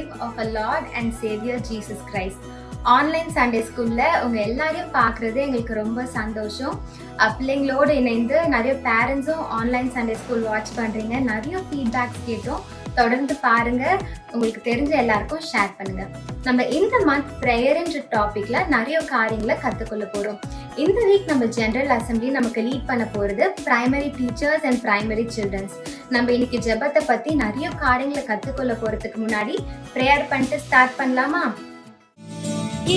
name of our Lord and Savior Jesus Christ. Online Sunday ஸ்கூல்ல உங்க எல்லாரையும் பார்க்கறது எங்களுக்கு ரொம்ப சந்தோஷம். பிள்ளைங்களோடு இணைந்து நிறைய பேரண்ட்ஸும் ஆன்லைன் சண்டே ஸ்கூல் வாட்ச் பண்றீங்க. நிறைய ஃபீட்பேக்ஸ் கேட்டோம். தொடர்ந்து பாருங்க, உங்களுக்கு தெரிஞ்ச எல்லாருக்கும் ஷேர் பண்ணுங்க. நம்ம இந்த மந்த் ப்ரேயர்ன்ற டாபிக்ல நிறைய காரியங்களை கத்துக்கொள்ள போறோம். இந்த வீக் நம்ம ஜெனரல் அசம்பிளி நமக்கு லீட் பண்ண போறது primary teachers and primary childrens. நம்ம இன்னைக்கு ஜெபத்தை பத்தி நிறைய காரியங்களை கத்துக்கொள்ள போறதுக்கு முன்னாடி ப்ரேயர் பண்ணிட்டு ஸ்டார்ட் பண்ணலாமா?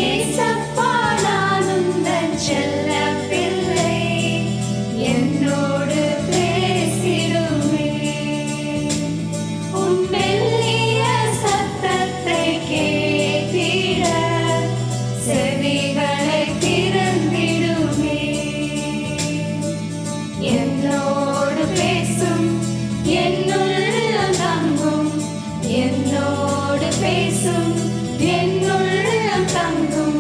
ஏசப்பா நானுந்தன் செல்ல பிள்ளை, என்னோடு பேசிடுமே, உன் மெல்லிய சத்தத்தை கேட்டிட செவிகளை திறந்திடுமே. என்னோடு பேசும், என்னுள்ளம் தங்கும், என்னோடு பேசும், என்னுள்ளம் தங்கும்.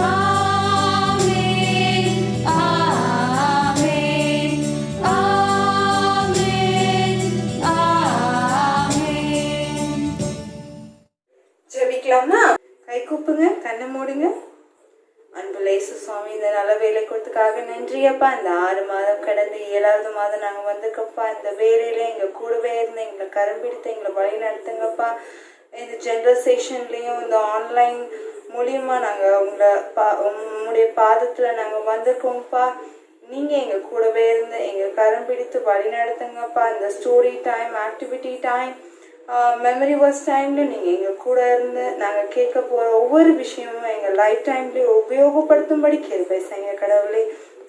ஆமென், ஆமென், ஆமென், ஆமென். ஜெபிக்கலாமா? கை கூப்புங்க, கண்ணை மூடுங்க. அன்புள்ள இயேசு சுவாமி, இந்த நல்ல வேலை கொடுத்துக்காக நன்றியப்பா. இந்த 6 மாதம் கடந்து 7வது மாதம் நாங்கள் வந்திருக்கப்பா. இந்த வேலையில எங்க கூடவே இருந்து எங்களை கரம்பிடித்து எங்களை வழி நடத்துங்கப்பா. இந்த ஜென்ரல் செஷன்லேயும் இந்த ஆன்லைன் மூலியமாக நாங்கள் உங்களுடைய பாதத்தில் நாங்கள் வந்திருக்கோம்ப்பா. நீங்கள் எங்கள் கூடவே இருந்து எங்கள் கரம் பிடித்து வழி நடத்துங்கப்பா. இந்த story time, activity time, memory verse டைமில் நீங்கள் எங்கள் கூட இருந்து நாங்கள் கேட்க போகிற ஒவ்வொரு விஷயமும் எங்கள் லைஃப் டைம்லேயே உபயோகப்படுத்தும்படி கிருபை செய்யுங்க கடவுளே.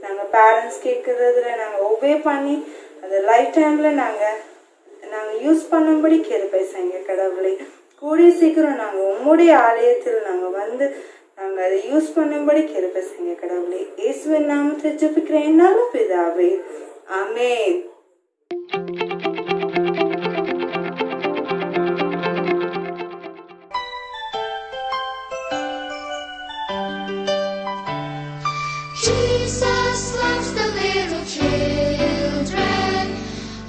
நாங்கள் பேரண்ட்ஸ் கேட்குறதுல நாங்கள் ஒபே பண்ணி அந்த லைஃப் டைமில் நாங்கள் யூஸ் பண்ணும்படி கிருபை செய்யுங்க கடவுளே. கூடிய சீக்கிரம் நாங்கள் உம்முடைய ஆலயத்தில் நாங்கள் வந்து நாங்கள் அதை யூஸ் பண்ணும்படி கிருபை செய்யுங்க கடவுளே. இயேசுவின் நாமத்தில் ஜெபிக்கிறேன் நல்ல பிதாவே, ஆமென். Jesus loves the little children,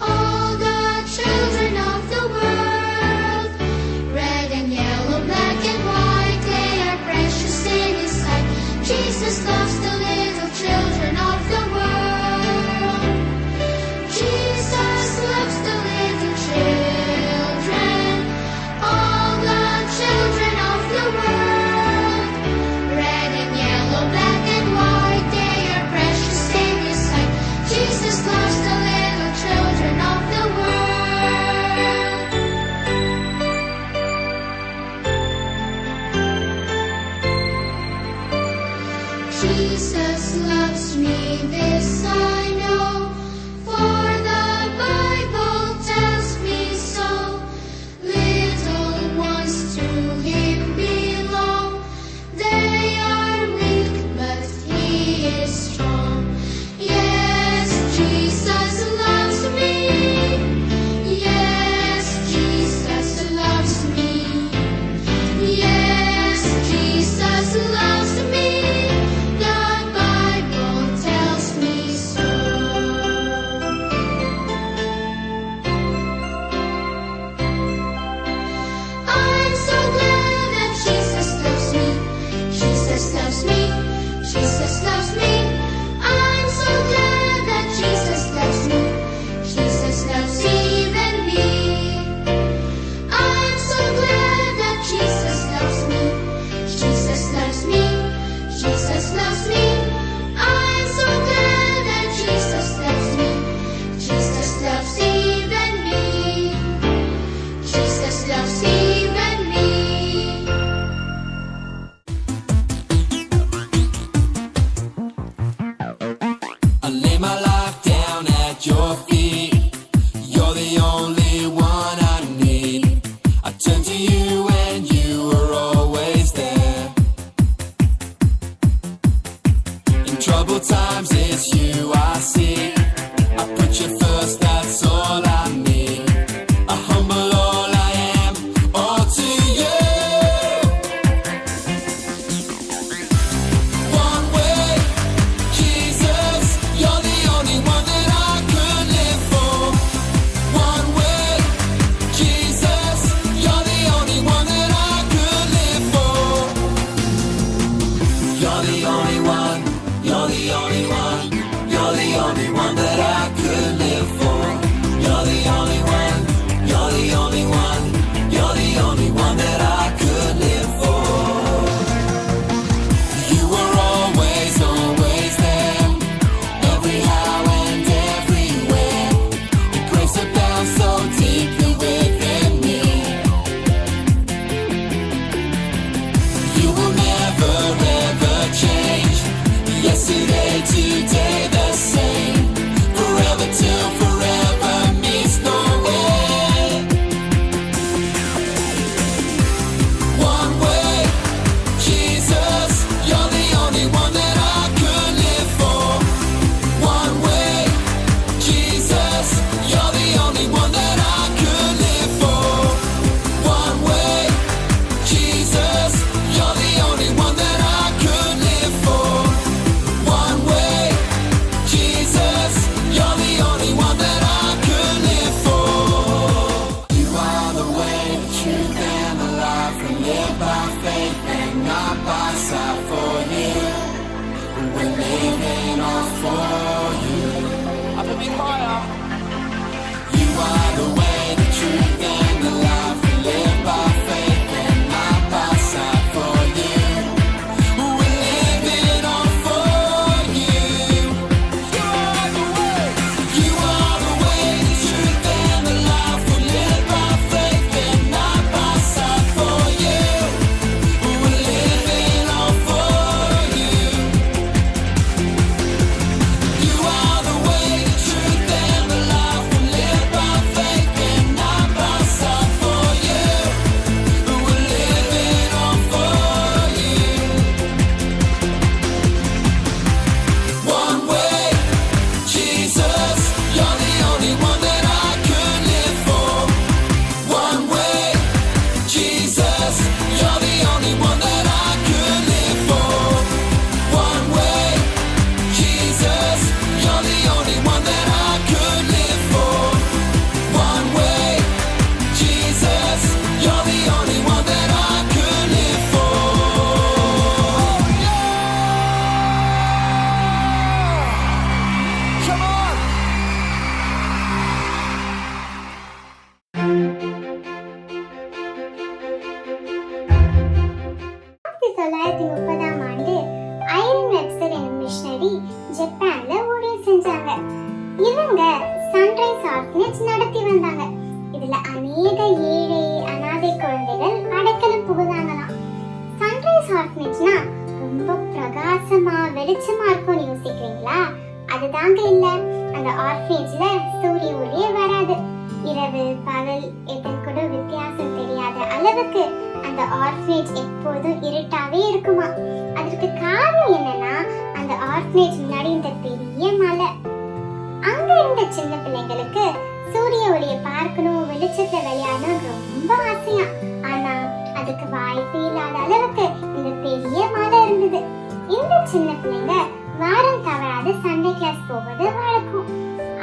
all the children of the world. Red and yellow, black and white, they are precious in His sight. Jesus loves the little children of the world. Jesus loves the little children, all the children of the world. Red and yellow, black and white, they are precious in His sight. Jesus loves the little children of the world. Jesus loves me, this I know, for the Bible tells me so. Little ones to Him belong, they are weak, but He is strong. Yes, Jesus loves me. Yes, Jesus loves me. Yes, Jesus loves me. The Bible tells me so. I'm so glad that Jesus loves me. Jesus loves me. Jesus loves me. I'm so glad that Jesus loves me. Jesus loves even me. I'm so glad that Jesus loves me. Jesus loves me. Jesus loves me. I'm so glad that Jesus loves me. Jesus loves even me. Jesus loves even me. I lay my life down at your feet. You're the only one I need. I turn to you and you are always there. In troubled times it's you I see. I put you first, that's all I need. I humble all I am, all to you. One way, Jesus, you're the only one that I could live for. One way, Jesus, you're the only one that I day to day the same. Forever till forever means no end. One way, Jesus, you're the only one that I could live for. One way, Jesus, you're the only one that I could live for. One way, Jesus, you're the only one that I could live for. One way, Jesus, you're the only one that I could live for. You are the way, the truth, and the life. We live by faith and not by sight. For you, we're living all for you. Up a bit higher. You are the way, the truth, and the life. We live by faith and not by sight. For you, we're living all for you. You are the way. You are the way, the truth, and the life. We live by faith and not by sight. For you, we're living all for you. You are the way, the truth, and the life. We live by faith and not by sight. For you, we're living all for you. One way, Jesus, you're the only one that I could live for. One way, Jesus, you're the only one that I could live for. One way, Jesus, you're the only one that I could live for. One way, Jesus, you're the only one that I could live for. Come on! 1930 ஆண்டு iron Webster எனும் missionary ஜப்பான்ல ஊழியம் செஞ்சாங்க. இவங்க sunrise orphanage நடத்தி வந்தாங்க. இதுல அநேக ஏழை அனாதை குழந்தைகள் அடைக்கலம் புகுதாங்களாம். சன்ரைஸ் ஆர்ஃபனேஜ்னா ரொம்ப பிரகாசமா வெளிச்சமா இருக்கும்னு யோசிக்கிறீங்களா? அதுதாங்க இல்ல. அந்த ஆர்ஃபனேஜ்ல சூரிய ஒளியே வராது. இரவு பகல் எதன் கூட வித்தியாசம் தெரியாத அளவுக்கு அந்த ஆர்ஃபனேஜ் எப்போதும் இருட்டாவே இருக்குமா. அதற்கு காரணம் என்னன்னா, அந்த ஆர்ஃபனேஜ் முன்னாடி இந்த பெரிய மலை. அங்க இருந்த சின்ன பிள்ளைங்களுக்கு சூரிய ஒளியை பார்க்கணும், வெளிச்சத்துல விளையாடணும் ரொம்ப ஆசையா. ஆனா அதுக்கு வாய்ப்பு இல்லாத அளவுக்கு இந்த பெரிய மலை இருந்தது. இந்த சின்ன பிள்ளைங்க வாரம் தவறாது சண்டே கிளாஸ் போவது வழக்கம்.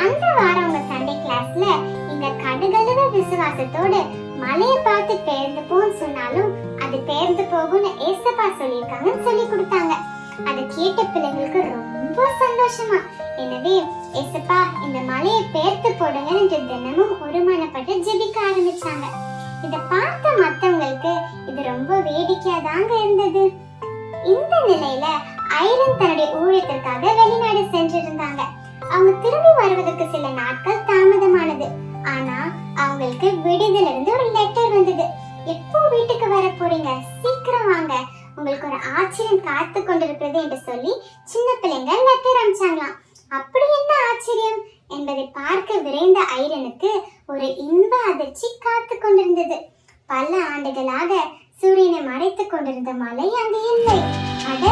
அந்த வாரம் அவங்க சண்டே கிளாஸ்ல இங்க கடுகளவு விசுவாசத்தோடு மலையை பார்த்து பெயர்ந்து போன்னு சொன்னாலும் அது பெயர்ந்து போகும்னு ஏசப்பா சொல்லியிருக்காங்கன்னு சொல்லி கொடுத்தாங்க. அதை கேட்ட பிள்ளைங்களுக்கு ரொம்ப சந்தோஷமா. எனவே ஏசப்பா இந்த மலையை பெயர்த்து போடுங்க என்று தினமும் ஒருமனப்பட்டு ஜெபிக்க ஆரம்பிச்சாங்க. இத பார்த்த மத்தவங்களுக்கு இது ரொம்ப வேடிக்கையா தாங்க இருந்தது. இந்த நிலையில ஐரன் தன்னுடைய ஊழியத்திற்காக வெளிநாடு சென்றிருந்தாங்க. அவங்க திரும்பி வருவதற்கு சில நாட்கள் தாமதமானது. ஆனா அவங்களுக்கு விடுதல இருந்து ஒரு லெட்டர் வந்தது. எப்போ வீட்டுக்கு வர போறீங்க, சீக்கிரம் வாங்க, உங்களுக்கு ஒரு ஆச்சரியம் காத்து கொண்டிருக்கிறது என்று சொல்லி சின்ன பிள்ளைங்க லெட்டர் அனுப்பிச்சாங்களாம். அப்படி என்ன ஆச்சரியம் என்பதை பார்க்க விரைந்த ஐரனுக்கு ஒரு இன்ப அதிர்ச்சி காத்து கொண்டிருந்தது. பல ஆண்டுகளாக சூரியனை மறைத்துக் கொண்டிருந்த மலை அங்கு இல்லை. அட,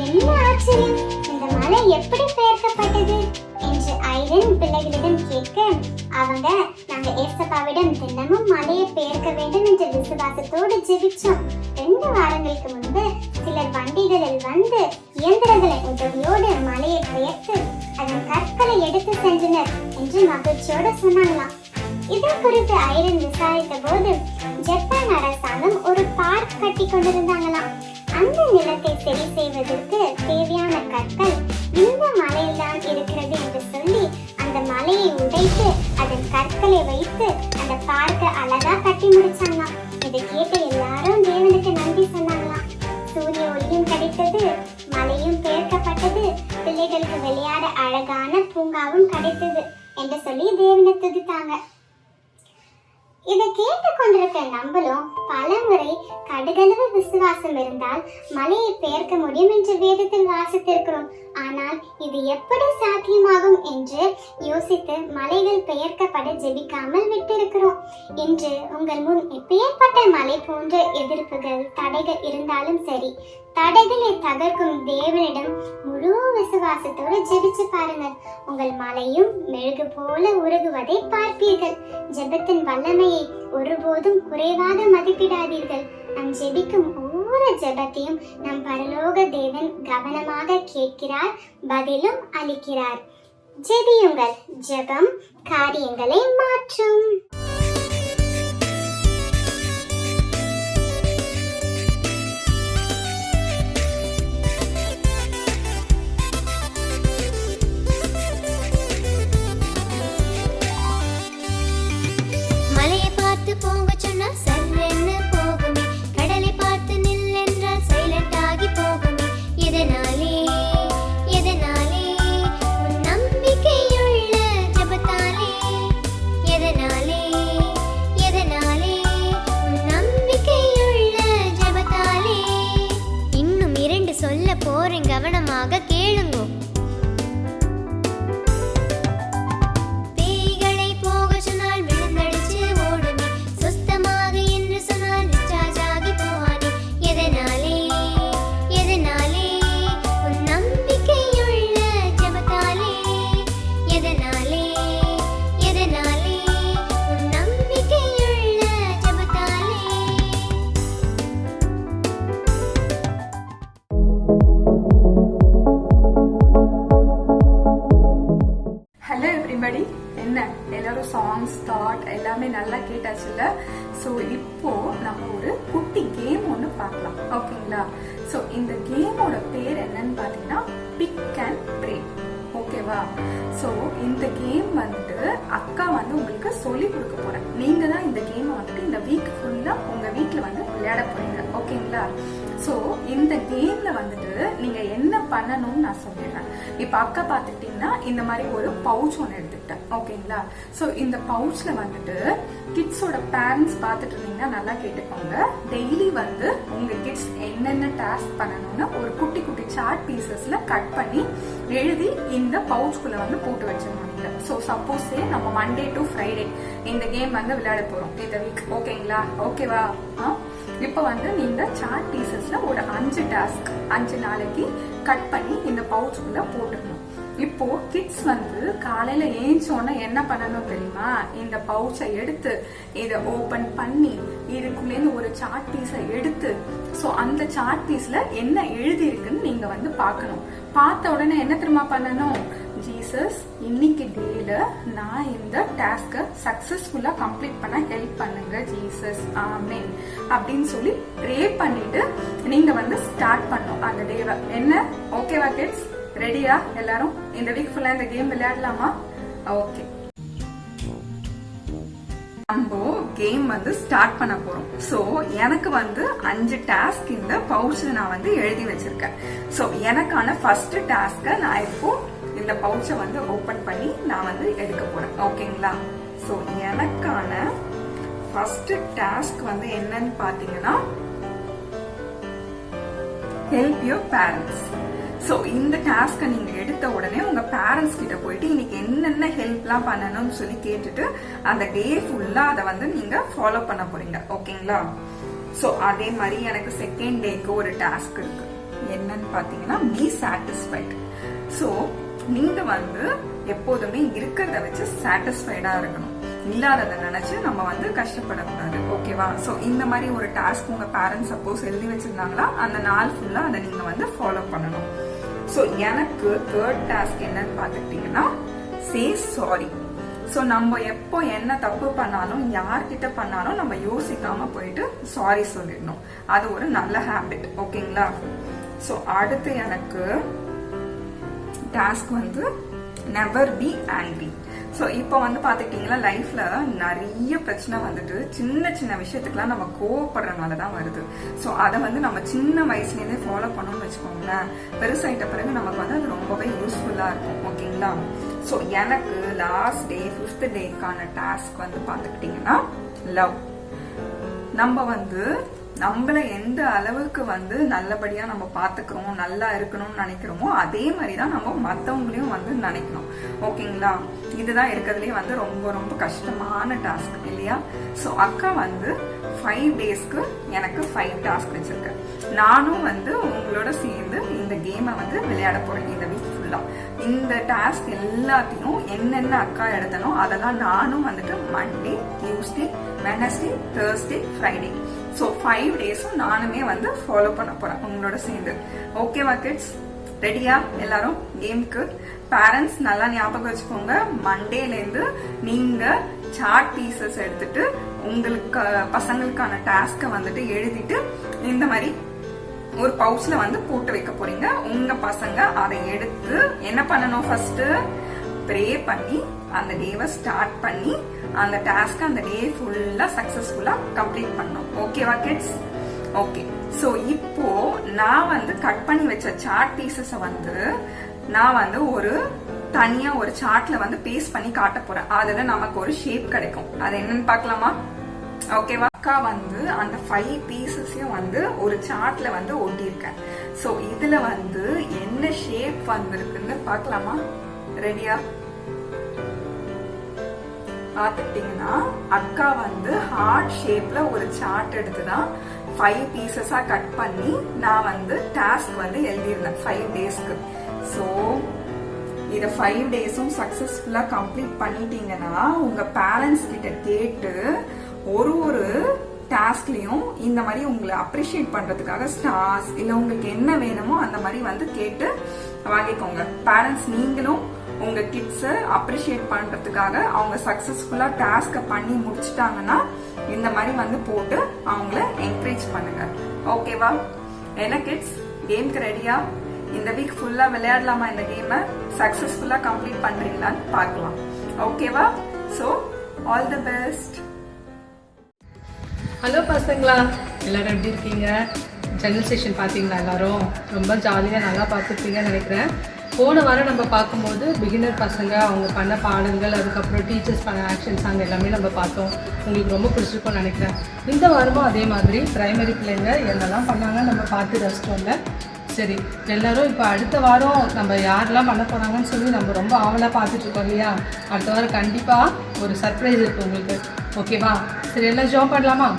என்ன ஆச்சரியம்! இந்த மலை எப்படி பெயர்க்கப்பட்டது என்று ஐரன் பிள்ளைகளிடம் கேட்க, அவங்க நாங்க ஏசப்பாவிடம் தினமும் மலையை பெயர்க்க வேண்டும் என்ற விசுவாசத்தோடு ஜெபிச்சோம். 2 வாரங்களுக்கு முன்பு சிலர் வண்டிகளில் வந்து இயந்திரங்களின் உதவியோடு மலையை பெயர்த்து அதன் கற்களை எடுத்து சென்றனர் என்று மகிழ்ச்சியோடு சொன்னாங்களாம். இதை குறித்து ஐரன் விசாரித்த போது ஜப்பான் அரசாங்கம் ஒரு பார்க் கட்டி கொண்டிருந்தாங்களாம். அந்த நிலத்தை சரி செய்வதற்கு தேவையான கற்கள் இந்த மலையில்தான் இருக்கிறது என்று சொல்லி அந்த மலையை உடைத்து அதன் கற்களை வைத்து அந்த பார்க்க அழகா கட்டி முடிச்சாங்களாம். இதை கேட்ட எல்லாரும் தேவனுக்கு நன்றி சொன்னாங்களாம். சூரிய ஒளியும் கிடைத்தது, மலையும் பெயர்க்கப்பட்டது, பிள்ளைகளுக்கு விளையாட அழகான பூங்காவும் கிடைத்தது என்று சொல்லி தேவனை துதித்தாங்க. இதை கேட்டு கொண்டிருக்க நம்மளும் பலமுறை கடுகளவு விசுவாசம் இருந்தால் மலையை பெயர்க்க முடியும் என்று வேதத்தில் வாசித்திருக்கிறோம். ஆனால் இது எப்படி சாத்தியமாகும் என்று யோசித்து மலைகள் பெயர்க்கப்பட ஜெபிக்காமல் விட்டிருக்கிறோம். இன்று உங்கள் முன் எப்பேற்பட்ட மலை போன்ற எதிர்ப்புகள் தடைகள் இருந்தாலும் சரி, தடைகளை தகர்க்கும் தேவனிடம் முழு விசுவாசத்தோடு ஜெபிச்சு பாருங்கள். உங்கள் மலையும் மெழுகு போல உருகுவதை பார்ப்பீர்கள். ஜெபத்தின் வல்லமையை ஒருபோதும் குறைவாக மதிப்பிடாதீர்கள். நம் ஜெபிக்கும் ஒவ்வொரு ஜெபத்தையும் நம் பரலோக தேவன் கவனமாக கேட்கிறார், பதிலும் அளிக்கிறார். ஜெபியுங்கள். ஜெபம் காரியங்களை மாற்றும். மலையை பார்த்து போங்க சொன்னா சர்வென்னு போகுமே, கடலை பார்த்து நில் என்றால் சைலண்ட் ஆகி போகுமே. எதனாலே எதனாலே உன் நம்பிக்கையுள்ள ஜெபத்தாலே, எதனாலே எதனாலே உன் நம்பிக்கையுள்ள ஜெபத்தாலே. இன்னும் 2 சொல்ல போறேன், கவனமாக கேளுங்கோ. பேய்களை போக சொன்னால் விழுந்தடிச்சு ஓடுமே, சுத்தமாக என்று சொன்னால் டிஸ்சார்ஜ் ஆகி போவானே. எதனாலே எதனாலே உன் நம்பிக்கையுள்ள ஜெபத்தாலே, எதனாலே எதனாலே உன் நம்பிக்கையுள்ள ஜெபத்தாலே. ஹலோ எவ்ரிபடி, என்ன எல்லாரும் சாங்ஸ் தாட் எல்லாமே நல்லா கேட்டாச்சுல்ல? ஸோ இப்போ நம்ம ஒரு குட்டி கேம் ஒன்று பார்க்கலாம், ஓகேங்களா? ஸோ இந்த கேமோட பேர் என்னன்னு பார்த்தீங்கன்னா பிக் அண்ட் ப்ரே, ஓகேவா? ஸோ இந்த கேம் வந்துட்டு அக்கா வந்து உங்களுக்கு சொல்லி கொடுக்க போறேன். நீங்க தான் இந்த கேமை வந்துட்டு இந்த வீக் ஃபுல்லா உங்க வீட்டில் வந்து விளையாட போறீங்க, ஓகேங்களா? ஸோ இந்த கேம்ல வந்துட்டு நீங்க என்ன பண்ணணும்னு நான் சொல்லிடுறேன். இப்போ அக்கா பார்த்துக்கிட்டீங்கன்னா இந்த மாதிரி ஒரு பவுச் ஒன்று எடுத்துக்கிட்டேன், ஓகேங்களா? ஸோ இந்த பவுச்ல வந்துட்டு கிட்ஸோட பேரண்ட்ஸ் பார்த்துட்டு இருந்தீங்கன்னா நல்லா கேட்டுக்கோங்க. டெய்லி வந்து உங்க கிட்ஸ் என்னென்ன டாஸ்க் பண்ணணும்னு ஒரு குட்டி குட்டி சார்ட் பீசஸ்ல கட் பண்ணி எழுதி இந்த பவுச்குள்ள வந்து போட்டு வச்சிடணும். ஸோ சப்போஸ் நம்ம மண்டே டு ஃப்ரைடே இந்த கேம் வந்து விளையாட போறோம் இந்த வீக், ஓகேங்களா? ஓகேவா? இப்போ வந்து நீங்க சார்ட் பீசஸ்ல ஒரு 5 டாஸ்க் 5 நாளைக்கு கட் பண்ணி இந்த பவுச்சுக்குள்ள போட்டுக்கணும். இப்போ கிட்ஸ் வந்து காலையில ஏஞ்சோன்னா என்ன பண்ணணும் தெரியுமா? இந்த பவுச்சை எடுத்து இதை ஓபன் பண்ணி இதுக்குள்ளேருந்து ஒரு சார்ட் பீஸை எடுத்து, ஸோ அந்த சார்ட் பீஸ்ல என்ன எழுதி இருக்குன்னு நீங்க வந்து பார்க்கணும். பார்த்த உடனே என்ன தெரியுமா பண்ணணும்? ஜீசஸ், இன்னைக்கு டேல நான் இந்த டாஸ்கை சக்சஸ்ஃபுல்லா கம்ப்ளீட் பண்ண ஹெல்ப் பண்ணுங்க ஜீசஸ், ஆமென் அப்படின்னு சொல்லி ப்ரே பண்ணிட்டு நீங்க வந்து ஸ்டார்ட் பண்ணணும் அந்த டேவை. என்ன, ஓகேவா கிட்ஸ்? ரெடியா எல்லாரும்? இந்த வீக் ஃபுல்லா இந்த கேம் விளையாடலாமா? ஓகே, நம்ம கேம் வந்து ஸ்டார்ட் பண்ண போறோம். சோ எனக்கு வந்து 5 டாஸ்க் இந்த பவுச்ல நான் வந்து எழுதி வச்சிருக்கேன். சோ எனக்கான ஃபர்ஸ்ட் டாஸ்க நான் இப்போ இந்த பவுச்சை வந்து ஓபன் பண்ணி நான் வந்து எடுக்க போறேன், ஓகேங்களா? சோ எனக்கான ஃபர்ஸ்ட் டாஸ்க் வந்து என்னன்னு பாத்தீங்கன்னா ஹெல்ப் யுவர் பேரண்ட்ஸ். ஸோ இந்த டாஸ்கை நீங்க எடுத்த உடனே உங்க பேரண்ட்ஸ் கிட்ட போயிட்டு இன்னைக்கு என்னென்ன ஹெல்ப்லாம் பண்ணணும்னு சொல்லி கேட்டுட்டு அந்த டே ஃபுல்லா அதை வந்து நீங்க ஃபாலோ பண்ண போறீங்க, ஓகேங்களா? ஸோ அதே மாதிரி எனக்கு செகண்ட் டேக்கு ஒரு டாஸ்க் இருக்கு. என்னன்னு பாத்தீங்கன்னா பி சாட்டிஸ்ஃபைட். ஸோ நீங்க வந்து எப்போதுமே இருக்கிறத வச்சு சாட்டிஸ்ஃபைடா இருக்கணும், இல்லாததை நினைச்சு நம்ம வந்து கஷ்டப்படக்கூடாது, ஓகேவா? சோ இந்த மாதிரி ஒரு டாஸ்க் உங்க பேரண்ட்ஸ் சப்போஸ் எழுதி வச்சிருந்தாங்களா அந்த நாள் ஃபுல்லா அதை நீங்க வந்து ஃபாலோ பண்ணணும். சோ எனக்கு தேர்ட் டாஸ்க் என்னன்னு பாத்துக்கிட்டீங்கன்னா சே சாரி. சோ நம்ம எப்போ என்ன தப்பு பண்ணாலும் யார்கிட்ட பண்ணாலும் நம்ம யோசிக்காம போயிட்டு சாரி சொல்லிடணும். அது ஒரு நல்ல ஹேபிட், ஓகேங்களா? சோ அடுத்து எனக்கு டாஸ்க் வந்து நெவர் பி ஆங்கிரி. ஸோ இப்போ வந்து பார்த்துக்கிட்டிங்கன்னா லைஃப்ல நிறைய பிரச்சனை வந்துட்டு சின்ன சின்ன விஷயத்துக்குலாம் நம்ம கோவப்படுறதுனால தான் வருது. ஸோ அதை வந்து நம்ம சின்ன வயசுலேருந்தே ஃபாலோ பண்ணணும்னு வச்சுக்கோங்களேன், பெருசாயிட்ட பிறகு நமக்கு வந்து அது ரொம்பவே யூஸ்ஃபுல்லாக இருக்கும், ஓகேங்களா? ஸோ எனக்கு லாஸ்ட் டே 5th டேக்கான டாஸ்க் வந்து பார்த்துக்கிட்டிங்கன்னா லவ். நம்ம வந்து நம்மள எந்த அளவுக்கு வந்து நல்லபடியா நம்ம பாத்துக்கிறோம், நல்லா இருக்கணும்னு நினைக்கிறோமோ அதே மாதிரிதான் நம்ம மத்தவங்களையும் வந்து நினைக்கணும். ஓகேங்களா? இதுதான் இருக்கிறதுலே வந்து ரொம்ப ரொம்ப கஷ்டமான டாஸ்க் இல்லையா? ஸோ அக்கா வந்து 5 டேஸ்க்கு எனக்கு 5 டாஸ்க் வச்சிருக்கேன். நானும் வந்து உங்களோட சேர்ந்து இந்த கேமை வந்து விளையாட போறேன் இந்த வீக் ஃபுல்லா. இந்த டாஸ்க் எல்லாத்தையும் என்னென்ன அக்கா எடுத்தனோ அதெல்லாம் நானும் வந்துட்டு Monday, Tuesday, Wednesday, Thursday, Friday, so 5 டேஸும் நானுமே வந்து ஃபாலோ பண்ண போறேன் உங்களோட சேர்ந்து. ஓகேவா கிட்ஸ்? ரெடியா எல்லாரும் கேமுக்கு? பேரண்ட்ஸ் நல்லா ஞாபகம் வச்சுக்கோங்க, மண்டேலேருந்து நீங்க சார்ட் பீசஸ் எடுத்துட்டு உங்களுக்கு பசங்களுக்கான டாஸ்கை வந்துட்டு எழுதிட்டு இந்த மாதிரி ஒரு பவுச்ல வந்து போட்டு வைக்க போறீங்க. உங்க பசங்க அதை எடுத்து என்ன பண்ணணும், ஃபர்ஸ்ட் ப்ரே பண்ணி அந்த டேவை ஸ்டார்ட் பண்ணி அந்த டாஸ்க் அந்த டே ஃபுல்லா சக்சஸ்ஃபுல்லா கம்ப்ளீட் பண்ணணும். ஓகேவா கிட்ஸ்? ஓகே. சோ இப்போ நான் வந்து கட் பண்ணி வச்ச சார்ட் பீசஸ வந்து நான் வந்து ஒரு தனியா ஒரு சார்ட்ல வந்து பேஸ்ட் பண்ணி காட்ட போறேன். அதுல நமக்கு ஒரு ஷேப் கிடைக்கும். அது என்னன்னு பார்க்கலாமா? ஓகேவா? அக்கா வந்து அந்த 5 பீசஸையும் வந்து ஒரு சார்ட்ல வந்து ஒட்டியிருக்கேன். சோ இதுல வந்து என்ன ஷேப் வந்திருக்குன்னு பார்க்கலாமா? ரெடியா? பார்த்துட்டீங்கன்னா அக்கா வந்து ஹார்ட் ஷேப்ல ஒரு சார்ட் எடுத்துதான் 5 பீசஸா கட் பண்ணி நான் வந்து டாஸ்க் வந்து எழுதியிருந்தேன் 5 டேஸ்க்கு. ஸோ இதை 5 டேஸும் சக்சஸ்ஃபுல்லா கம்ப்ளீட் பண்ணிட்டீங்கன்னா உங்க பேரண்ட்ஸ் கிட்ட கேட்டு ஒரு ஒரு டாஸ்க்லயும் இந்த மாதிரி உங்களை அப்ரிஷியேட் பண்றதுக்காக ஸ்டார்ஸ் இல்ல உங்களுக்கு என்ன வேணுமோ அந்த மாதிரி வந்து கேட்டு வாங்கிக்கோங்க. பேரண்ட்ஸ் நீங்களும் உங்க கிட்ஸ அப்ரிஷியேட் பண்றதுக்காக அவங்க சக்சஸ்ஃபுல்லா டாஸ்க பண்ணி முடிச்சிட்டாங்கன்னா இந்த மாதிரி வந்து போட்டு அவங்கள என்கரேஜ் பண்ணுங்க. ஓகேவா? என்ன கிட்ஸ், கேம்க்கு ரெடியா? இந்த வீக் ஃபுல்லா விளையாடலாமா? இந்த கேமை சக்சஸ்ஃபுல்லா கம்ப்ளீட் பண்றீங்களான்னு பார்க்கலாம். ஓகேவா? So all the best. Hello பசங்களா, எல்லோரும் எப்படி இருக்கீங்க? ஜெனரல் செஷன் பார்த்தீங்களா? எல்லாரும் ரொம்ப ஜாலியாக நல்லா பார்த்துருப்பீங்கன்னு நினைக்கிறேன். போன வாரம் நம்ம பார்க்கும்போது பிகினர் பசங்க அவங்க பண்ண பாடங்கள், அதுக்கப்புறம் டீச்சர்ஸ் பண்ண ஆக்ஷன்ஸ் அங்கே எல்லாமே நம்ம பார்த்தோம். உங்களுக்கு ரொம்ப பிடிச்சிருக்கும்னு நினைக்கிறேன். இந்த வாரமும் அதே மாதிரி பிரைமரி பிள்ளைங்க என்னெல்லாம் பண்ணாங்க நம்ம பார்த்து ரசிச்சோம்ல. சரி, எல்லோரும் இப்போ அடுத்த வாரம் நம்ம யாரெல்லாம் பண்ண போகிறாங்கன்னு சொல்லி நம்ம ரொம்ப ஆவலாக பார்த்துட்ருக்கோம் இல்லையா? அடுத்த வாரம் கண்டிப்பாக ஒரு சர்ப்ரைஸ் இருக்குது உங்களுக்கு. ஓகேவா? சரி, எல்லாம் ஜாப் பண்ணலாமா?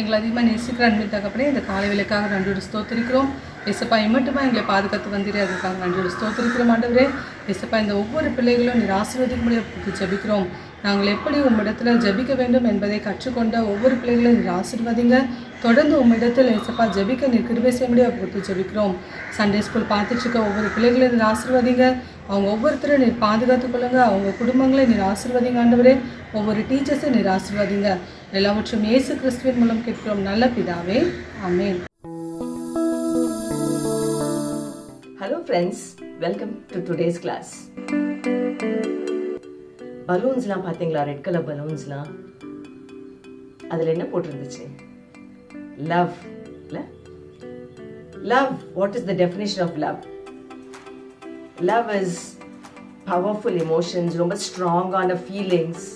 எங்களை அதிகமாக நேசிக்கிற அன்பிற்காகப்படே இந்த காலை வேலைக்காக நன்றியோடு ஸ்தோத்திரிக்கிறோம். ஏசப்பா மட்டுமா எங்களை பாதுகாத்து வந்துடு, அதுக்காக நன்றியோடு ஸ்தோத்திரிக்கிறோம். ஆண்டவரே ஏசப்பா, இந்த ஒவ்வொரு பிள்ளைகளும் நீர் ஆசீர்வதிக்கும்படி ஜெபிக்கிறோம். நாங்கள் எப்படி உம்மிடத்தில் ஜெபிக்க வேண்டும் என்பதை கற்றுக்கொண்ட ஒவ்வொரு பிள்ளைகளையும் நீர் ஆசீர்வதிங்க. தொடர்ந்து உம்மிடத்தில் ஏசப்பா ஜெபிக்க நீர் கிருபை செய்ய முடியாது கொடுத்து ஜெபிக்கிறோம். சண்டே ஸ்கூல் பார்த்துட்ருக்க ஒவ்வொரு பிள்ளைகளையும் நீர் ஆசீர்வதிங்க. அவங்க ஒவ்வொருத்தரும் நீர் பாதுகாத்துக் கொள்ளுங்க. அவங்க குடும்பங்களை நீர் ஆசீர்வதிங்க ஆண்டவரே. ஒவ்வொரு டீச்சர்ஸை நீர் ஆசீர்வதிங்க. எல்லாவற்றும் இயேசு கிறிஸ்துவின் மூலம் கேட்கிறோம் நல்ல பிதாவே, ஆமென். Hello friends, welcome to today's class. பலூன்ஸ்லாம் பார்த்தீங்களா? ரெட் கலர் பலூன்ஸ்லாம். அதில் என்ன போட்டிருந்துச்சு? லவ். இல்லை? Love, what is the definition of love? Love is powerful emotions, ரொம்ப ஸ்ட்ராங்கான ஃபீலிங்ஸ்.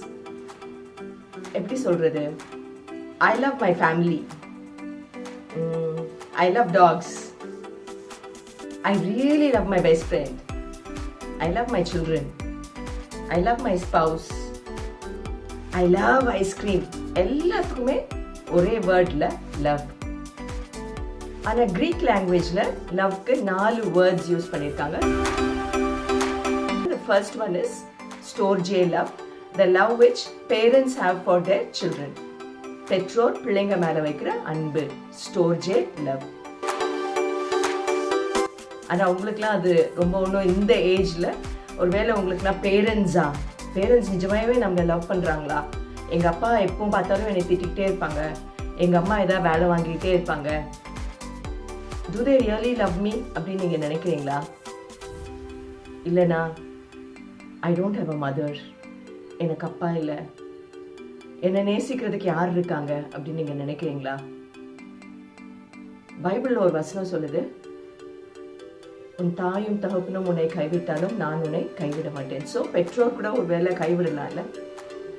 எப்படி சொல்கிறது? I love my family, I love dogs, I really love my best friend. I love my children. I love my spouse. I love ice cream. எல்லாத்துக்குமே ஒரே வேர்ட்ல love. ஆனா Greek லாங்குவேஜ்ல லவ்க்கு 4 words use பண்ணிருக்காங்க. The first one is storge love, the love which parents have for their children. பெற்றோர் பிள்ளைங்க மேல வைக்கிற அன்பு, ஸ்டோர்ஜே லவ். ஆனா உங்களுக்குலாம் அது ரொம்ப ஒன்றும் இந்த ஏஜ்ல ஒருவேளை உங்களுக்குலாம் பேரண்ட்ஸ் நிஜமாவே நம்மளை லவ் பண்றாங்களா? எங்க அப்பா எப்பவும் பார்த்தாலும் என்னை திட்டிகிட்டே இருப்பாங்க, எங்க அம்மா ஏதாவது வேலை வாங்கிட்டே இருப்பாங்க. Do they really love me அப்படின்னு நீங்க நினைக்கிறீங்களா? இல்லைனா I don't have a mother, எனக்கு அப்பா இல்லை, என்னை நேசிக்கிறதுக்கு யார் இருக்காங்க அப்படின்னு நீங்க நினைக்கிறீங்களா? பைபிள்ல ஒரு வசனம் சொல்லுது, உன் தாயும் தகப்பனும் உன்னை கைவிட்டாலும் நான் உன்னை கைவிட மாட்டேன். ஸோ பெற்றோர் கூட ஒரு வேலை கைவிடலாம்ல.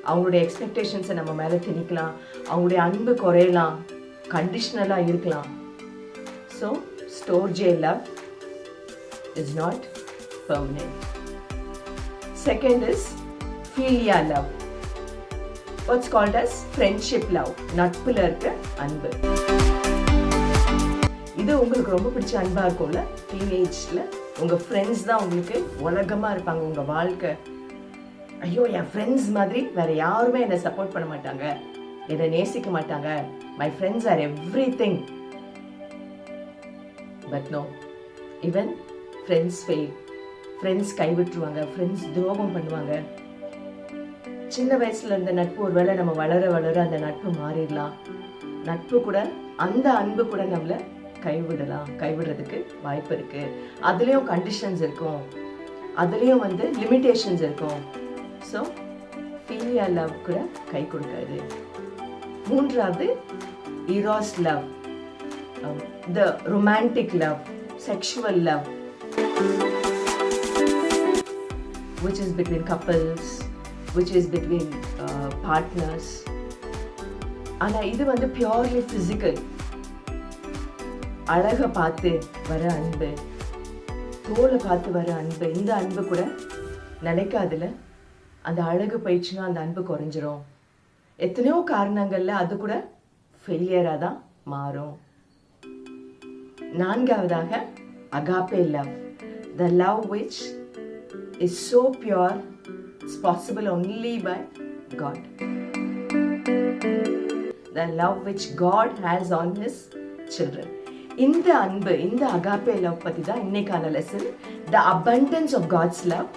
அவங்களுடைய எக்ஸ்பெக்டேஷன்ஸை நம்ம மேலே திணிக்கலாம், அவங்களுடைய அன்பு குறையலாம், கண்டிஷனலாக இருக்கலாம். So storge love is not permanent. Second is philia love, what's called as friendship love, நட்புல இருக்க அன்பு. இது உங்களுக்கு ரொம்ப பிடிச்ச அன்பா இருக்கும்ல. டீனேஜ்ல உங்க ஃப்ரெண்ட்ஸ் தான் உங்களுக்கு உலகமா இருப்பாங்க, உங்க வாழ்க்கை. ஐயோ, என் ஃப்ரெண்ட்ஸ் மாதிரி வேற யாருமே என்னை சப்போர்ட் பண்ண மாட்டாங்க, என்னை நேசிக்க மாட்டாங்க. My friends are everything. But no, even friends fail, friends கைவிட்டுருவாங்க, ஃப்ரெண்ட்ஸ் துரோகம் பண்ணுவாங்க. சின்ன வயசுல இருந்த நட்பு ஒருவேளை நம்ம வளர வளர அந்த நட்பு மாறிடலாம். நட்பு கூட, அந்த அன்பு கூட நம்மள கைவிடுறதுக்கு வாய்ப்பு இருக்கு. அதுலயும் கண்டிஷன்ஸ் இருக்கும், அதுலயும் லிமிடேஷன்ஸ் இருக்கும். ஸோ ஃபீலியா லவ் கூட கை கொடுக்காது. மூன்றாவது Eros love, the romantic love, sexual love, which is between couples, which is between partners. ஆனா இது பியூர்லி பிசிக்கல். அழக பார்த்து வர அன்பு, தோலை பார்த்து வர அன்பு, இந்த அன்பு கூட நினைக்காதுல. அந்த அழகு போயிடுச்சுன்னா அந்த அன்பு குறைஞ்சிரும். எத்தனையோ காரணங்கள்ல அது கூட ஃபெயிலியரா தான் மாறும். நான்காவதாக agape love, the love which is so pure, it's possible only by God. The love which God has on his children. இந்த அன்பு, இந்த அகாப்பே லவ் பத்தி தான் இன்னைக்கான lesson. The abundance of God's love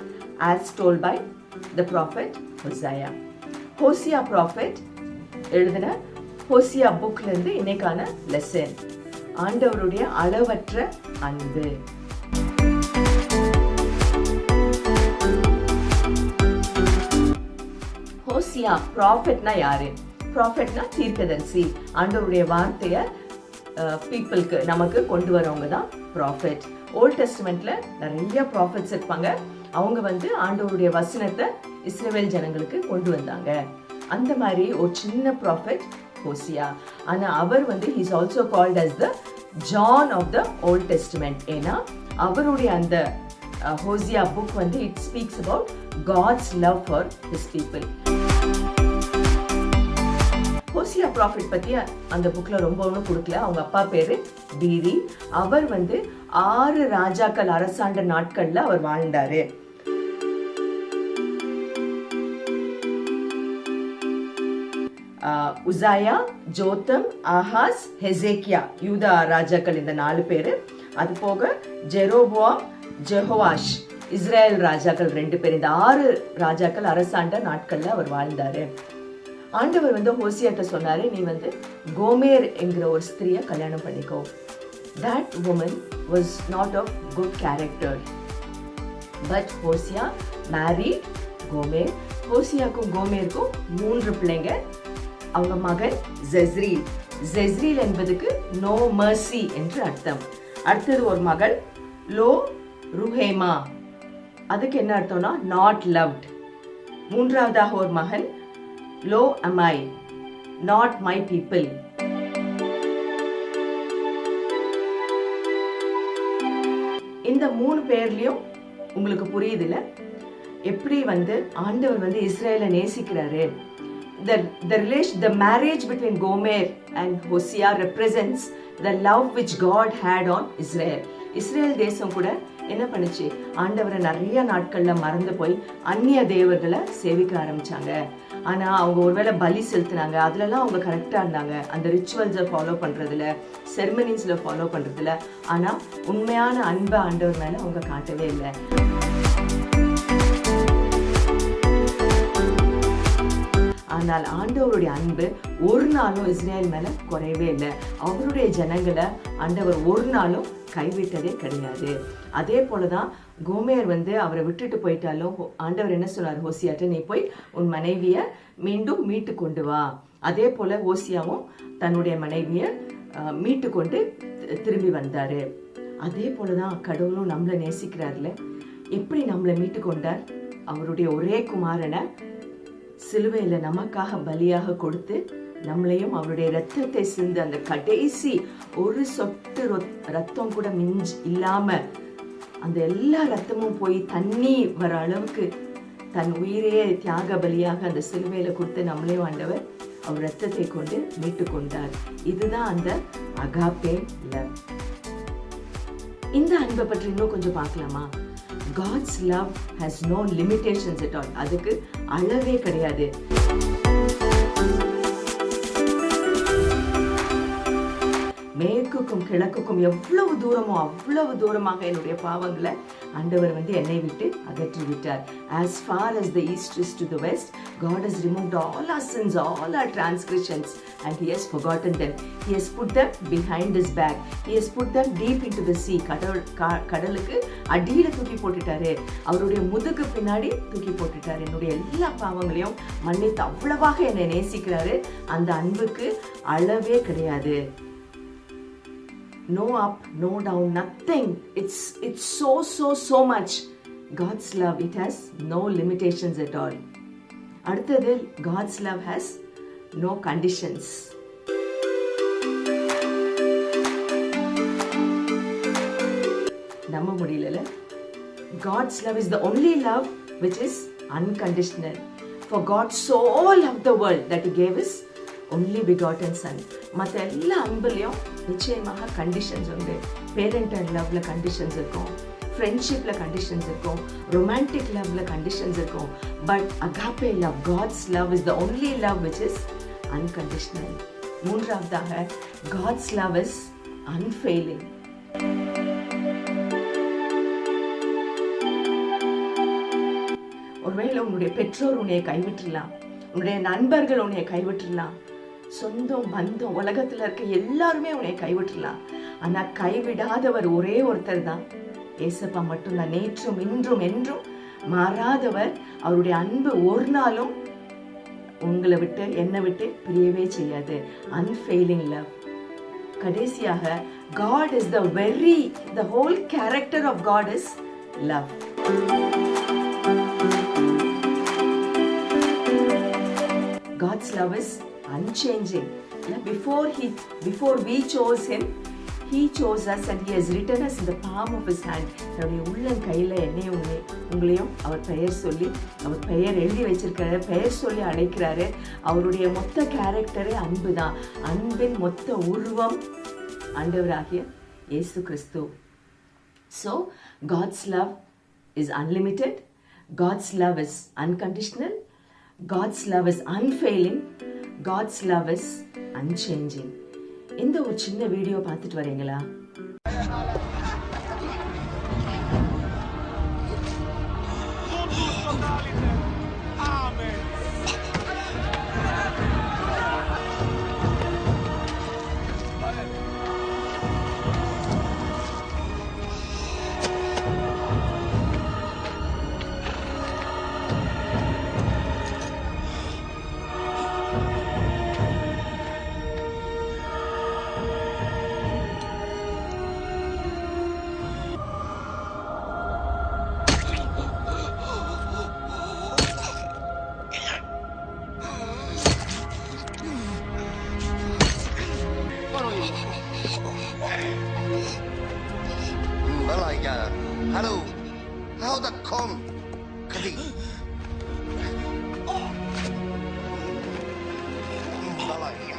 as told by the prophet Hosea. Hosea prophet எழுதின Hosea புக்ல இருந்து இன்னைக்கான லெசன், ஆண்டவருடைய அளவற்ற அன்பு. ஹோசியா ப்ராஃபெட்னா யாரு? ப்ராஃபெட்னா தீர்க்கதரிசி, ஆண்டவருடைய வார்த்தைய பீப்புளுக்கு, நமக்கு கொண்டு வரவங்க தான் ப்ராஃபெட். ஓல்ட் டெஸ்டமெண்ட்ல நிறைய ப்ராஃபெட்ஸ் இருப்பாங்க. அவங்க ஆண்டவருடைய வசனத்தை இஸ்ரவேல் ஜனங்களுக்கு கொண்டு வந்தாங்க. அந்த மாதிரி ஒரு சின்ன ப்ராஃபெட் ஹோசியா. ஆனா அவர் he's also called as the John of the Old Testament. ஏன்னா அவருடைய அந்த Hosea book it speaks about God's love for his people. Hosea prophet பத்தி அந்த புக்ல ரொம்ப ஒன்றும் கொடுக்கல. அவங்க அப்பா பேரு பீரி. அவர் 6 ராஜாக்கள் அரசாண்ட நாட்கள்ல அவர் வாழ்ந்தாரு. உசாயா, ஜோத்தம், ஆஹாஸ், ஹெசேக்கியா, யூதா ராஜாக்கள் இந்த 4 பேரு. அது போக ஜெரோபோவாம், ஜெஹோவாஷ், இஸ்ரேல் ராஜாக்கள் 2 பேர். இந்த 6 ராஜாக்கள் அரசாண்ட நாட்கள்ல அவர் வாழ்ந்தாரு. ஆண்டவர் ஹோசியாட்ட சொன்னாரு, நீ கோமேர் என்கிற ஒரு ஸ்திரியை கல்யாணம் பண்ணிக்கோ. That woman was not of good character, but Hosea married Gomer. ஹோசியாக்கும் கோமேருக்கும் 3 பிள்ளைங்க. அவங்க மகன் ஜெஸ்ரீல். ஜெஸ்ரீல் என்பதுக்கு நோ மர்சி என்று அர்த்தம். அடுத்தது ஒரு மகள் லோ ருஹேமா, அதுக்கு என்ன அர்த்தம்னா நாட் லவ்ட். மூன்றாவதாக ஒரு மகன் லோ அமை, நாட் மை பீப்புள். இந்த 3 பேர்லயும் உங்களுக்கு புரியுதுல எப்படி வந்து ஆண்டவர் வந்து இஸ்ரேலை நேசிக்கிறாரு. The marriage between Gomer and Hosea represents the love which God had on Israel. Israel தேசம் கூட என்ன பண்ணுச்சு, ஆண்டவரை நிறைய நாட்கள்ல மறந்து போய் அந்நிய தேவர்களை சேவிக்க ஆரம்பிச்சாங்க. ஆனா அவங்க ஒருவேளை பலி செலுத்தினாங்க, அதுலலாம் அவங்க கரெக்டா இருந்தாங்க, அந்த ரிச்சுவல்ஸை ஃபாலோ பண்றதுல, செர்மனிஸ்ல ஃபாலோ பண்றதுல. ஆனா உண்மையான அன்பை ஆண்டவர் மேல அவங்க காட்டவே இல்லை. ஆனால் ஆண்டவருடைய அன்பு ஒரு நாளும் இஸ்ரேல் மேல குறையவே இல்லை. அவருடைய ஜனங்களை ஆண்டவர் ஒரு நாளும் கைவிட்டதே கிடையாது. அதே போலதான் கோமேர் வந்து அவரை விட்டுட்டு போயிட்டாலும் ஆண்டவர் என்ன சொன்னார் ஹோசியாட்ட, நீ போய் உன் மனைவிய மீண்டும் மீட்டு கொண்டு வா. அதே போல ஹோசியாவும் தன்னுடைய மனைவிய மீட்டு கொண்டு திரும்பி வந்தாரு. அதே போலதான் கடவுளும் நம்மளை நேசிக்கிறார்ல. எப்படி நம்மளை மீட்டு கொண்டார்? அவருடைய ஒரே குமாரனை சிலுவையில நமக்காக பலியாக கொடுத்து நம்மளையும் அவருடைய ரத்தத்தை சிந்து அந்த கடைசி ஒரு சொட்டு ரத்தம் கூட மிஞ்சி இல்லாம அந்த எல்லா ரத்தமும் போய் தண்ணி வர அளவுக்கு தன் உயிரையே தியாக பலியாக அந்த சிலுவையில கொடுத்து நம்மளையும் ஆண்டவர் அவர் ரத்தத்தை கொண்டு மீட்டு கொண்டார். இதுதான் அந்த அகாப்பே லவ். இந்த அன்பை பற்றி இன்னும் கொஞ்சம் பார்க்கலாமா? God's love has no limitations at all. அதுக்கு அளவே கிடையாது. மேற்குக்கும் கிழக்குக்கும் எவ்வளவு தூரமோ அவ்வளவு தூரமாக என்னுடைய பாவங்களை ஆண்டவர் வந்து என்னை விட்டு அகற்றி விட்டார். As far as the east is to the west, God has removed all our sins, all our transgressions, and He has forgotten them. He has put them behind His back. He has put them deep into the sea. கடலுக்கு அடியில தூக்கி போட்டுட்டாரு. அவருடைய முதுகு பின்னாடி தூக்கி போட்டுட்டாரு. என்னுடைய எல்லா பாவங்களையும் மன்னித்து அவ்வளவாக என்னை நேசிக்கிறாரு. அந்த அன்புக்கு அளவே கிடையாது. No up, no down, nothing. It's so much. God's love, it has no limitations at all. அடுத்தது, God's love has no conditions. நம்ப முடியல. God's love is the only love which is unconditional. For God so loved the world that He gave His only begotten son. மற்ற எல்லா அன்புலையும் நிச்சயமாக conditions உண்டு. Parental லவ்ல conditions இருக்கும், ஃப்ரெண்ட்ஷிப்ல கண்டிஷன்ஸ் இருக்கும், ரொமான்டிக் லவ்ல கண்டிஷன்ஸ் இருக்கும். But agape love, God's love is the only love which is unconditional. மூன்றாவதாக, காட்ஸ் லவ் இஸ் அன்ஃபெயிலிங். ஒருவேளை உன்னுடைய பெற்றோர் உன்னை கைவிட்டுலாம், உன்னுடைய நண்பர்கள் உன்னை கைவிட்டுலாம், சொந்தம் பந்தம் உலகத்துல இருக்க எல்லாருமே உன்னை கைவிட்டுலாம். ஆனா கைவிடாதவர் ஒரே ஒருத்தர் தான், ஏசப்பா மட்டும்தான். நேற்றும் இன்றும் என்றும் மாறாதவர். அவருடைய அன்பு ஒரு நாளும் உங்களை விட்டு என்னை விட்டு பிரியவே செய்யாது. Unfailing love. கடைசியாக, God is the whole character of God is love. God's love is unchanging. Before we chose Him, He chose us and He has written us in the palm of His hand. நம்முடைய உள்ளங்கையில என்னையும் உங்களையும் அவர் பெயர் சொல்லி, அவர் பெயர் எழுதி வச்சிருக்காரு, பெயர் சொல்லி அழைக்கிறாரு. அவருடைய மொத்த கேரக்டரே அன்பு தான். அன்பின் மொத்த உருவம் ஆண்டவராகிய இயேசு கிறிஸ்து. So God's love is unlimited. God's love is unconditional. God's love is unfailing. God's love is unchanging. இந்த ஒரு சின்ன வீடியோ பார்த்துட்டு வரீங்களா? Malaya. Hello. How the com? Kadi. Malaya.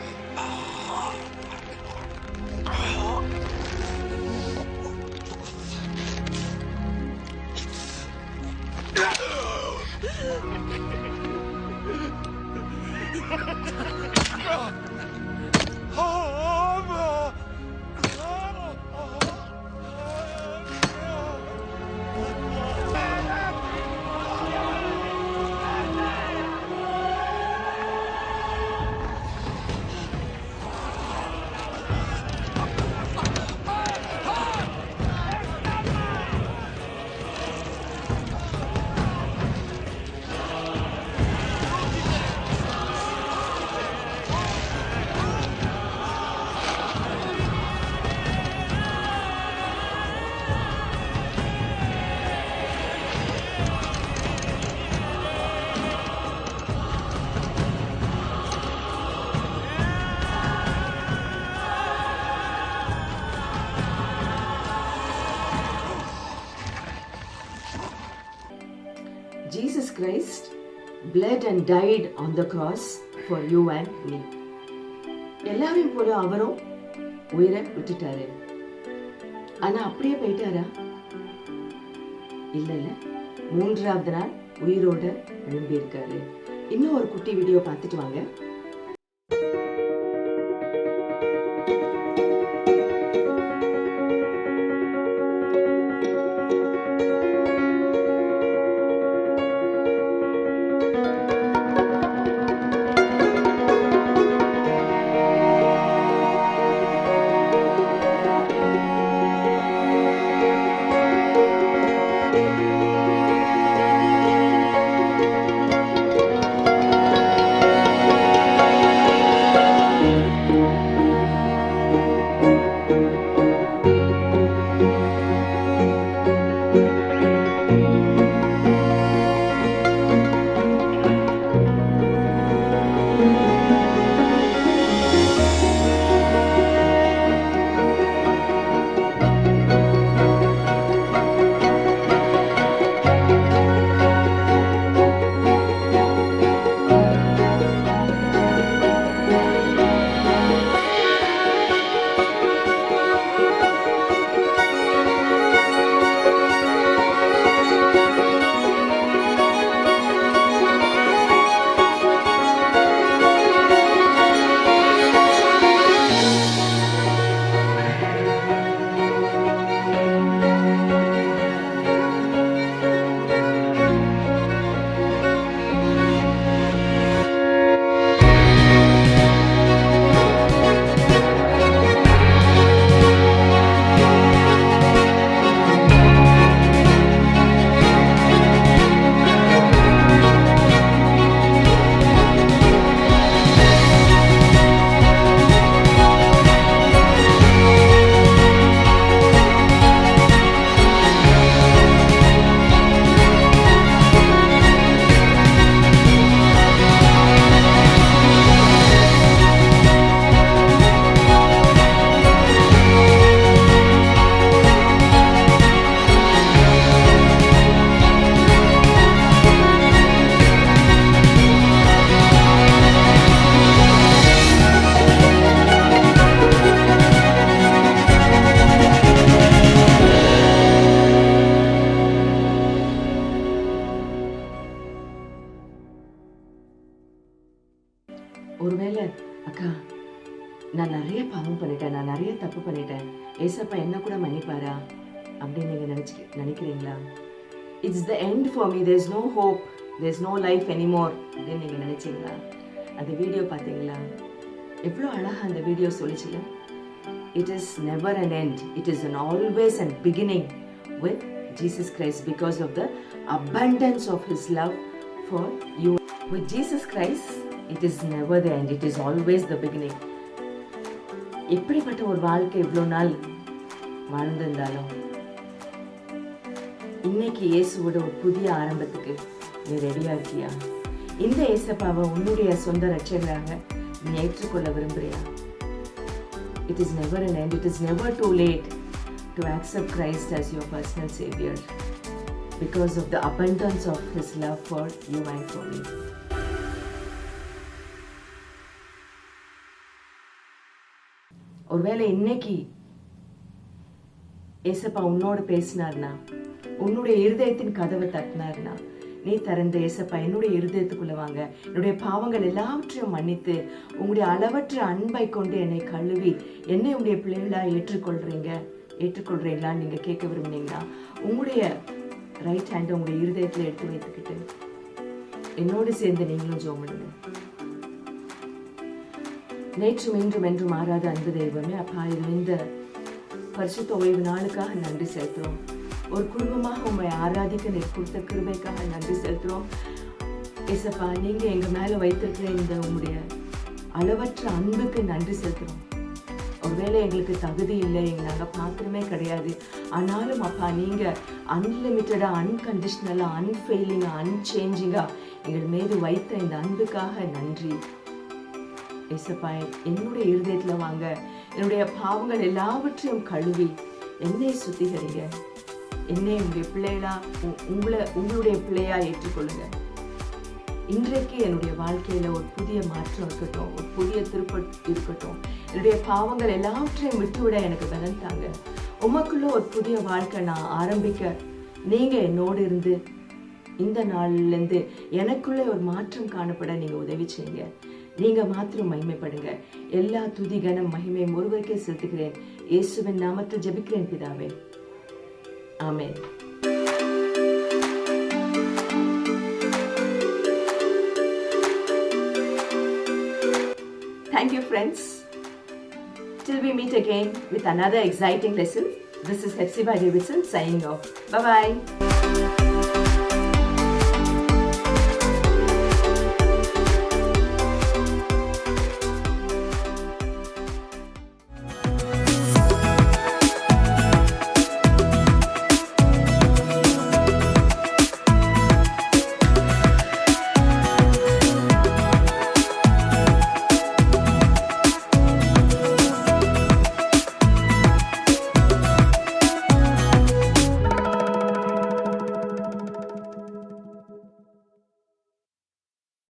Jesus Christ bled and died on the cross for you and me. எல்லாரையும் போல அவரும் உயிரை விட்டுட்டாரு. ஆனா அப்படியே போயிட்டாரா? இல்ல இல்ல, 3ஆவது நாள் உயிரோட எழும்பி இருக்காரு. இன்னும் ஒரு குட்டி வீடியோ பார்த்துட்டு வாங்க. ஒருவேளை அக்கா நான் நிறைய பாவம் பண்ணிட்டேன், நான் நிறைய தப்பு பண்ணிட்டேன், ஏசப்பா என்ன கூட மன்னிப்பாரா அப்படின்னு நீங்கள் நினைக்கிறீங்களா? It's the end for me, there is no hope, there is no life anymore அப்படின்னு நீங்கள் நினச்சிங்களா? அந்த வீடியோ பார்த்தீங்களா? எவ்வளோ அழகாக அந்த வீடியோ சொல்லிச்சுல. It is never an end, it is an always and beginning with Jesus Christ because of the abundance of His love for you. With Jesus Christ, it is never the end, it is always the beginning. எப்படிப்பட்ட ஒரு வாழ்க்கை இவ்வளோ நாள் வாழ்ந்திருந்தாலும் இன்னைக்கு இயேசுவோட ஒரு புதிய ஆரம்பத்துக்கு நீ ரெடியா இருக்கியா? இந்த இயேசப்பாவை உன்னுடைய சொந்த ரட்சகராக நீ ஏற்றுக்கொள்ள விரும்புறியா? It is never an end, it is never too late to accept Christ as your personal Savior because of the abundance of His love for you and for me. ஒருவேளை இன்னைக்கு ஏசப்பா உன்னோடு பேசினார்னா, உன்னுடைய இருதயத்தின் கதவை தட்டினார்னா, நீ திறந்த ஏசப்பா என்னுடைய இருதயத்துக்குள்ள வாங்க, என்னுடைய பாவங்கள் எல்லாவற்றையும் மன்னித்து உங்களுடைய அளவற்ற அன்பை கொண்டு என்னை கழுவி என்னை உங்களுடைய பிள்ளைகளா ஏற்றுக்கொள்றீங்களான்னு நீங்க கேட்க விரும்புனீங்கன்னா உங்களுடைய ரைட் ஹேண்டை உங்களுடைய இருதயத்துல எடுத்து வைத்துக்கிட்டு என்னோடு சேர்ந்து நீங்களும் ஜெபம் பண்ணுங்க. நேற்றும் இன்றும் என்றும் மாறாத அன்பு தெய்வமே, அப்பா இந்த பரிசுத்த ஓய்வு நாளுக்காக நன்றி செலுத்துறோம். ஒரு குடும்பமாக உண்மை ஆராதிக்க நீர் கொடுத்த கிருபைக்காக நன்றி செலுத்துறோம். ஏசப்பா, நீங்க எங்க மேல வைத்திருக்கிற இந்த உங்களுடைய அளவற்ற அன்புக்கு நன்றி செலுத்துறோம். ஒருவேளை எங்களுக்கு தகுதி இல்லை, நாங்கள் பாத்திரமே கிடையாது, ஆனாலும் அப்பா நீங்க அன்லிமிட்டடா, அன்கண்டிஷனலா, அன்ஃபெயிலிங்கா, அன்சேஞ்சிங்கா எங்கள் மீது வைத்த இந்த அன்புக்காக நன்றி. ஏசப்பா, என்னுடைய இருதயத்துல வாங்க, என்னுடைய பாவங்கள் எல்லாவற்றையும் கழுவி என்னை சுத்திகரிங்க, என்னை உங்களுடைய பிள்ளைகளா உங்களுடைய பிள்ளையா ஏற்றுக்கொள்ளுங்க. இன்றைக்கு என்னுடைய வாழ்க்கையில ஒரு புதிய மாற்றம் இருக்கட்டும், ஒரு புதிய திருப்பம் இருக்கட்டும். என்னுடைய பாவங்கள் எல்லாவற்றையும் விட்டுவிட எனக்கு பலன் தாங்க. உமக்குள்ள ஒரு புதிய வாழ்க்கை நான் ஆரம்பிக்க நீங்க என்னோடு இருந்து இந்த நாள்ல இருந்து எனக்குள்ள ஒரு மாற்றம் காணப்பட நீங்க உதவி செய்யுங்க. நீங்க மாத்திரம் மகிமைப்படுங்க. எல்லா துதி கனம் மகிமையும் ஒருவருக்கே செலுத்துகிறேன். இயேசுவின் நாமத்தில் ஜெபிக்கிறேன் பிதாவே, ஆமென். Thank you, friends. Till we meet again with another exciting lesson, this is Hepzibah Davidson signing off. Bye-bye.